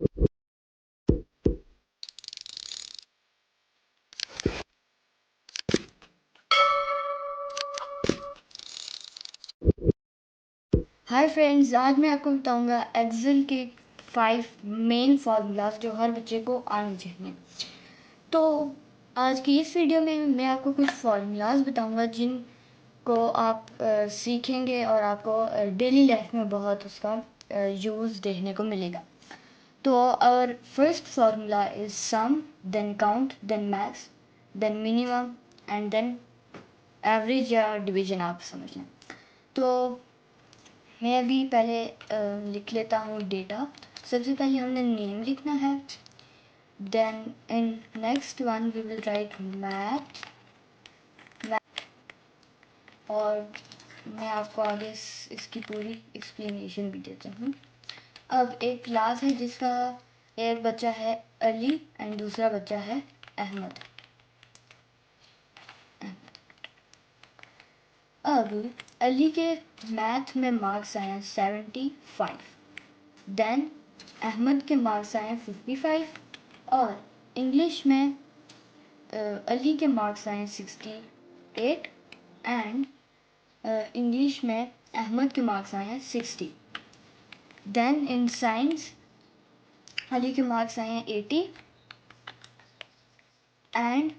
Hi friends, आज मैं आपको बताऊंगा एक्सेल के 5 मेन फार्मूलाज जो हर बच्चे को आने चाहिए। तो आज की इस वीडियो में मैं आपको कुछ फार्मूलाज बताऊंगा जिनको आप सीखेंगे और आपको डेली लाइफ में बहुत उसका यूज़ देखने को मिलेगा। तो और first formula is sum, then count, then max, then minimum and then average या डिवीजन, आप समझ लें। तो मैं अभी पहले लिख लेता हूँ डेटा। सबसे पहले हमने नेम लिखना है, then in next one we will write math, और मैं आपको आगे इसकी पूरी एक्सप्लेनेशन भी देता हूँ। अब एक क्लास है जिसका एक बच्चा है अली एंड दूसरा बच्चा है अहमद। अब अली के मैथ में मार्क्स आए हैं 75, देन अहमद के मार्क्स आए 55, और इंग्लिश में अली के मार्क्स आए 68 एंड इंग्लिश में अहमद के मार्क्स आए 60। देन इन साइंस अली के मार्क्स आए 80 एंड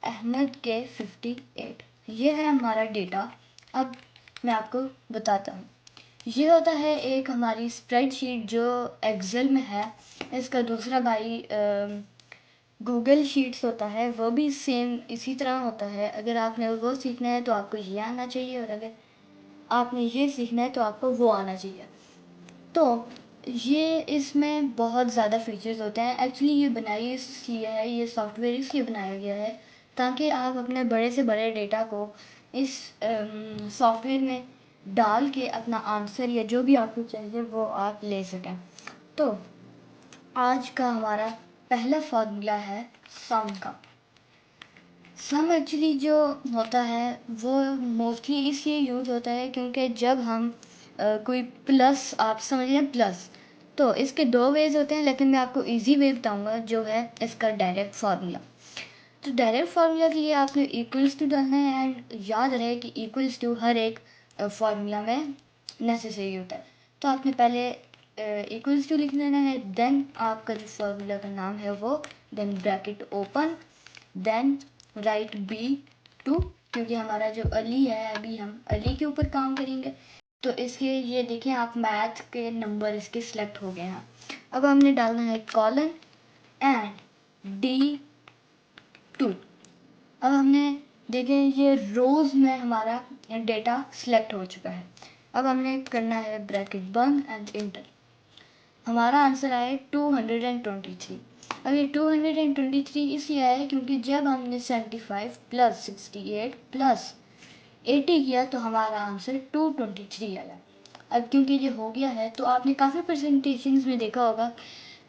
अहमद के 58। ये है हमारा डेटा। अब मैं आपको बताता हूँ। ये होता है एक हमारी स्प्रेडशीट जो एक्सेल में है। इसका दूसरा भाई गूगल शीट्स होता है, वो भी सेम इसी तरह होता है। अगर आपने वो सीखना है तो आपको ये आना चाहिए, और अगर आपने ये सीखना है तो आपको वो आना चाहिए। तो ये इसमें बहुत ज़्यादा फीचर्स होते हैं। एक्चुअली ये बनाई इसलिए है, ये सॉफ्टवेयर इसलिए बनाया गया है ताकि आप अपने बड़े से बड़े डेटा को इस सॉफ्टवेयर में डाल के अपना आंसर या जो भी आपको चाहिए वो आप ले सकें। तो आज का हमारा पहला फार्मूला है सम का। सम एक्चुअली जो होता है वो मोस्टली इसलिए यूज़ होता है क्योंकि जब हम कोई प्लस, आप समझ लें प्लस, तो इसके दो वेज होते हैं, लेकिन मैं आपको इजी वे बताऊंगा जो है इसका डायरेक्ट फार्मूला। तो डायरेक्ट फार्मूला के लिए आपने इक्वल्स टू डालना है, एंड याद रहे कि इक्वल्स टू हर एक फार्मूला में नेसेसरी होता है। तो आपने पहले इक्वल्स टू लिख लेना है, देन आपका जो फार्मूला का नाम है वो, then bracket open, then write B2, क्योंकि हमारा जो अली है अभी हम अली के ऊपर काम करेंगे। तो इसके ये देखें आप, मैथ के नंबर इसके सिलेक्ट हो गए हैं। अब हमने डालना है कॉलन एंड D2। अब हमने देखें ये रोज में हमारा डेटा सिलेक्ट हो चुका है। अब हमने करना है ब्रैकेट बंद एंड इंटर। हमारा आंसर आया 223। अब ये 223 इसलिए आया क्योंकि जब हमने 75 प्लस 68 प्लस 80 किया तो हमारा आंसर 223 आया। अब क्योंकि ये हो गया है तो आपने काफ़ी प्रेजेंटेशंस में देखा होगा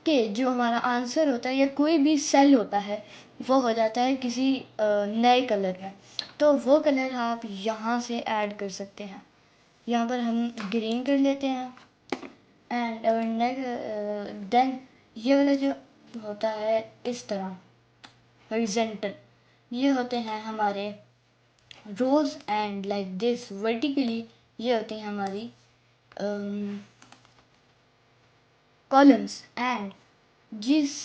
कि जो हमारा आंसर होता है या कोई भी सेल होता है वो हो जाता है किसी नए कलर में। तो वो कलर आप यहाँ से ऐड कर सकते हैं। यहाँ पर हम ग्रीन कर लेते हैं एंड देन ये वाला जो होता है इस तरह हॉरिजॉन्टल, ये होते हैं हमारे रोज, एंड लाइक दिस वर्टिकली ये होती हैं हमारी कॉलम्स। एंड जिस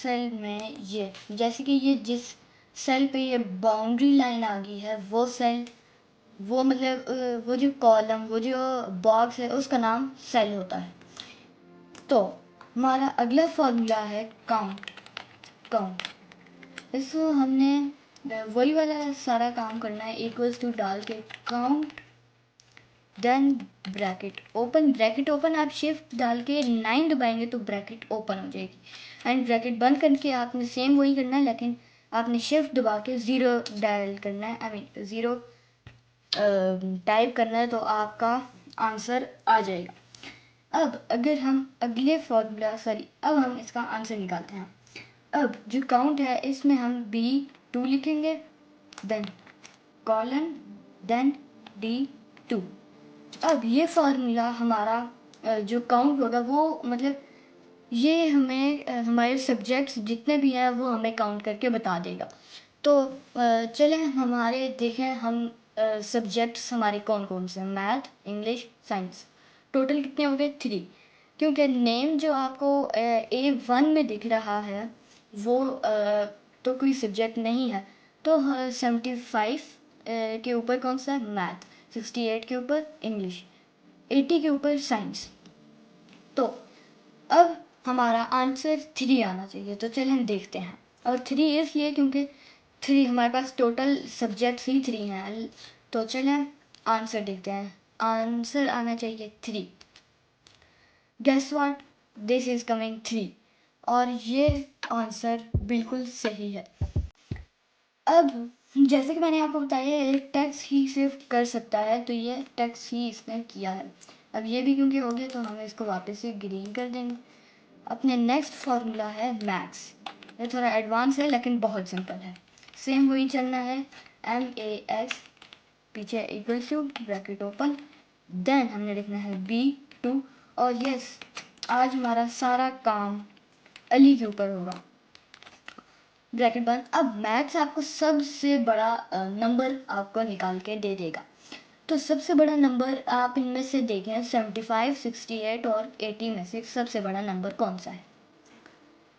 सेल में ये, जैसे कि ये जिस सेल पे ये बाउंड्री लाइन आ गई है वो सेल, वो मतलब वो जो कॉलम, वो जो बॉक्स है उसका नाम सेल होता है। तो हमारा अगला फॉर्मूला है काउंट। काउंट इसको हमने वही वाला सारा काम करना है, इक्वल्स टू डाल के count, then bracket open. Bracket open आप शिफ्ट डाल के 9 दबाएंगे तो ब्रैकेट ओपन हो जाएगी, एंड ब्रैकेट बंद करके आपने सेम वही करना है, लेकिन आपने शिफ्ट दबा के 0 डायल करना है, आई मीन 0 टाइप करना है, तो आपका आंसर आ जाएगा। अब अगर हम अगले फॉर्मूला, सॉरी, अब हम इसका आंसर निकालते हैं। अब जो काउंट है इसमें हम B2 लिखेंगे, देन कॉलन, देन D2। अब ये फार्मूला हमारा जो काउंट होगा वो मतलब ये हमें हमारे सब्जेक्ट्स जितने भी हैं वो हमें काउंट करके बता देगा। तो चलें हमारे देखें हम सब्जेक्ट्स हमारे कौन कौन से हैं, मैथ, इंग्लिश, साइंस। टोटल कितने हो गए? 3। क्योंकि नेम जो आपको A1 में दिख रहा है वो तो कोई सब्जेक्ट नहीं है। तो 75 के ऊपर कौन सा है? मैथ। 68 के ऊपर इंग्लिश। 80 के ऊपर साइंस। तो अब हमारा आंसर 3 आना चाहिए। तो चलिए हम देखते हैं। और 3 इसलिए क्योंकि 3 हमारे पास टोटल सब्जेक्ट्स ही 3 हैं। तो चलिए आंसर देखते हैं। आंसर आना चाहिए 3। Guess what, this is coming 3। और ये आंसर बिल्कुल सही है। अब जैसे कि मैंने आपको बताया एक टैक्स ही सिर्फ कर सकता है, तो ये टैक्स ही इसने किया है। अब ये भी क्योंकि हो गया तो हम इसको वापस से ग्रीन कर देंगे। अपने नेक्स्ट फार्मूला है मैक्स। ये थोड़ा एडवांस है लेकिन बहुत सिंपल है। सेम वही चलना है, MAX पीछे equal to bracket open, then हमने लिखना है B2। और यस, आज हमारा सारा काम अली के ऊपर होगा। ब्रैकेट बंद। अब मैथ्स आपको सबसे बड़ा नंबर आपको निकाल के दे देगा। तो सबसे बड़ा नंबर आप इनमें से देखें, 75, 68 और 80 में से सबसे बड़ा नंबर कौन सा है?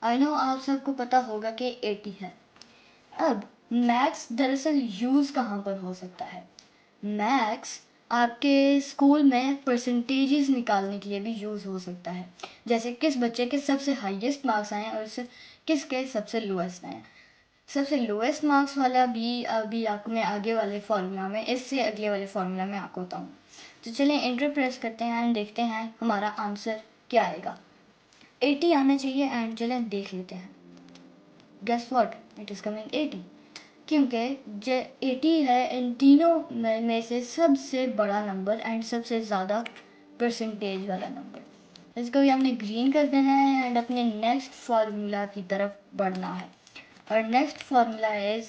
आई नो आप सबको पता होगा कि 80 है। अब मैथ्स दरअसल यूज़ कहाँ पर हो सकता है? मैथ्स आपके स्कूल में परसेंटेजेस निकालने के लिए भी यूज़ हो सकता है। जैसे किस बच्चे के सबसे हाईएस्ट मार्क्स आए और किसके सबसे लोएस्ट आए। सबसे लोएस्ट मार्क्स वाला भी अभी आपको मैं आगे वाले फॉर्मूला में, इससे अगले वाले फॉर्मूला में आपको बताऊँ। तो चलिए एंटर प्रेस करते हैं एंड देखते हैं हमारा आंसर क्या आएगा। 80 आना चाहिए एंड चलिए देख लेते हैं। Guess what, it is coming 80। क्योंकि जो 80 है इन तीनों में से सबसे बड़ा नंबर एंड सबसे ज़्यादा परसेंटेज वाला नंबर। इसको भी हमने ग्रीन कर देना है एंड अपने नेक्स्ट फार्मूला की तरफ बढ़ना है। और नेक्स्ट फार्मूला इज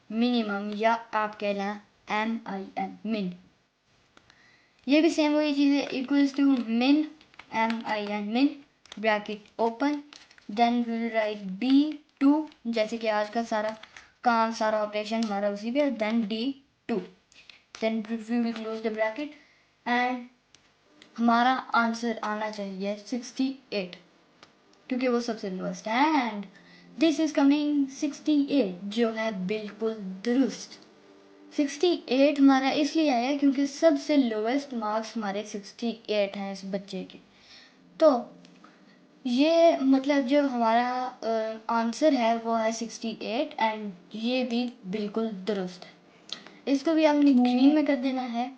मिनिमम, या आप कह लें MIN, मिन। ये भी सेम वही चीज़ है, equals to min, MIN, min, bracket open, then will write B2, जैसे कि आज का सारा काम सारा ऑपरेशन हमारा उसी पे, then D2, then we will close the bracket and हमारा आंसर आना चाहिए 68, क्योंकि वो सबसे लोएस्ट है एंड दिस इज कमिंग 68, जो है बिल्कुल दुरुस्त। 68 हमारा इसलिए आया क्योंकि सबसे लोएस्ट मार्क्स हमारे 68 हैं इस बच्चे के। तो ये मतलब जो हमारा आंसर है वो है 68 एंड ये भी बिल्कुल दुरुस्त है। इसको भी आपने ग्रीन में कर देना है।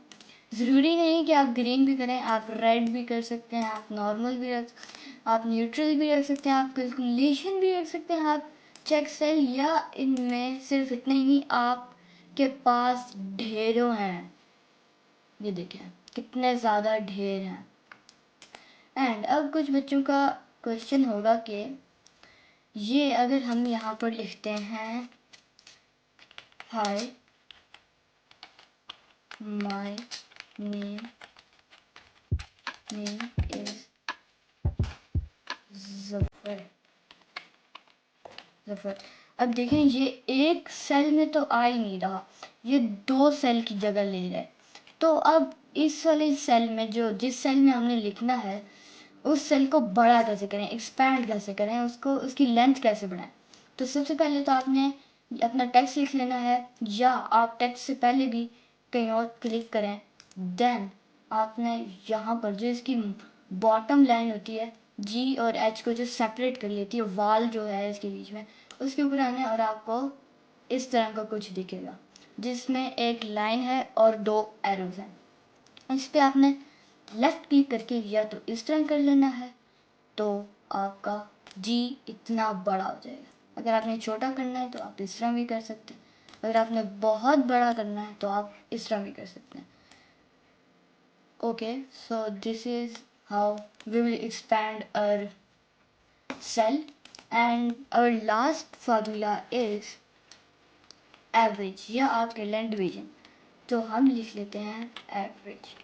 ज़रूरी नहीं कि आप ग्रीन भी करें, आप रेड भी कर सकते हैं, आप नॉर्मल भी रख, आप न्यूट्रल भी रख सकते हैं, आप कैलकुलेशन भी रख सकते हैं, आप चेक सेल, या इनमें सिर्फ इतने ही आपके पास ढेरों हैं। ये देखें कितने ज़्यादा ढेर हैं। एंड अब कुछ बच्चों का क्वेश्चन होगा कि ये अगर हम यहाँ पर लिखते हैं hi my name is Zafar, Zafar. अब देखें ये एक सेल में तो आ ही नहीं रहा, ये 2 सेल की जगह ले रहा है। तो अब इस वाले सेल में जो जिस सेल में हमने लिखना है उस सेल को बड़ा कैसे करें, एक्सपैंड कैसे करें, उसको उसकी लेंथ कैसे बढ़ाएं। तो सबसे पहले तो आपने अपना टेक्स्ट लिख लेना है, या आप टेक्स्ट से पहले भी कहीं और क्लिक करें। देन आपने यहाँ पर जो इसकी बॉटम लाइन होती है, G और H को जो सेपरेट कर लेती है, वाल जो है इसके बीच में, उसके ऊपर आने और आपको इस तरह का कुछ दिखेगा जिसमें एक लाइन है और 2 एरोज हैं। इस पे आपने लेफ्ट क्लिक करके या तो इस तरह कर लेना है तो आपका G इतना बड़ा हो जाएगा। अगर आपने छोटा करना है तो आप इस तरह भी कर सकते हैं। अगर आपने बहुत बड़ा करना है तो आप इस तरह भी कर सकते हैं। Okay, so this is how we will expand our cell, and our last formula is average, या आप कह लें डिवीजन। तो हम लिख लेते हैं एवरेज।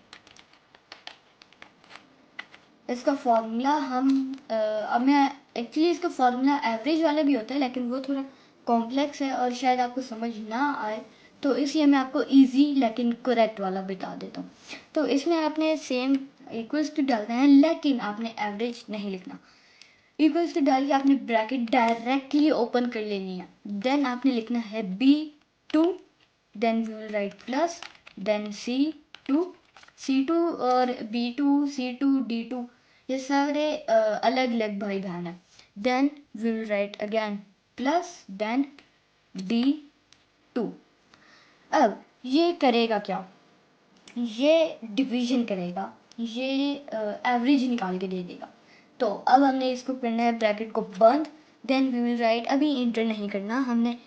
इसका फॉर्मूला हम अब मैं एक्चुअली इसका फॉर्मूला एवरेज वाला भी होता है, लेकिन वो थोड़ा कॉम्प्लेक्स है और शायद आपको समझ ना आए, तो इसलिए मैं आपको इजी लेकिन करेक्ट वाला बता देता हूँ। तो इसमें आपने सेम इक्वल्स टू डालना है, लेकिन आपने एवरेज नहीं लिखना। इक्वल्स टू डाल के आपने ब्रैकेट डायरेक्टली ओपन कर लेनी है। देन आपने लिखना है B2, then we will write plus, then C2। C2 और B2, C2, D2 ये सारे अलग अलग भाई बहन हैं। Then we will write again plus, then D2। अब ये करेगा क्या, ये डिवीजन करेगा, ये एवरेज निकाल के दे देगा। तो अब हमने इसको करना है ब्रैकेट को बंद, देन वी विल राइट, अभी इंटर नहीं करना, हमने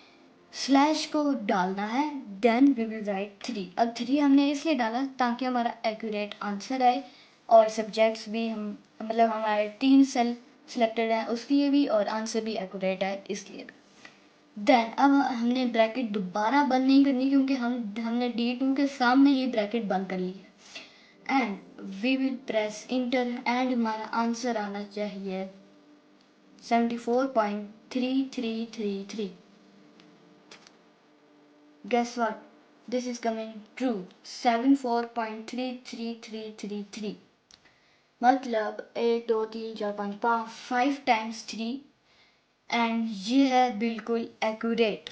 स्लैश को डालना है, देन वी विल राइट 3। अब 3 हमने इसलिए डाला ताकि हमारा एक्यूरेट आंसर आए, और सब्जेक्ट्स भी हम मतलब हमारे 3 सेल सिलेक्टेड हैं उसके लिए भी, और आंसर भी एक्यूरेट आए इसलिए भी। देन अब हमने ब्रैकेट दोबारा बंद नहीं करनी, क्योंकि हमने D2 के सामने ये ब्रैकेट बंद कर ली है। And we will press enter, and हमारा आंसर आना चाहिए 74.3333। Guess what, this is coming true, 74.33333। मतलब 1 2 3 4 5 5 टाइम्स 3, एंड ये है बिल्कुल एक्यूरेट।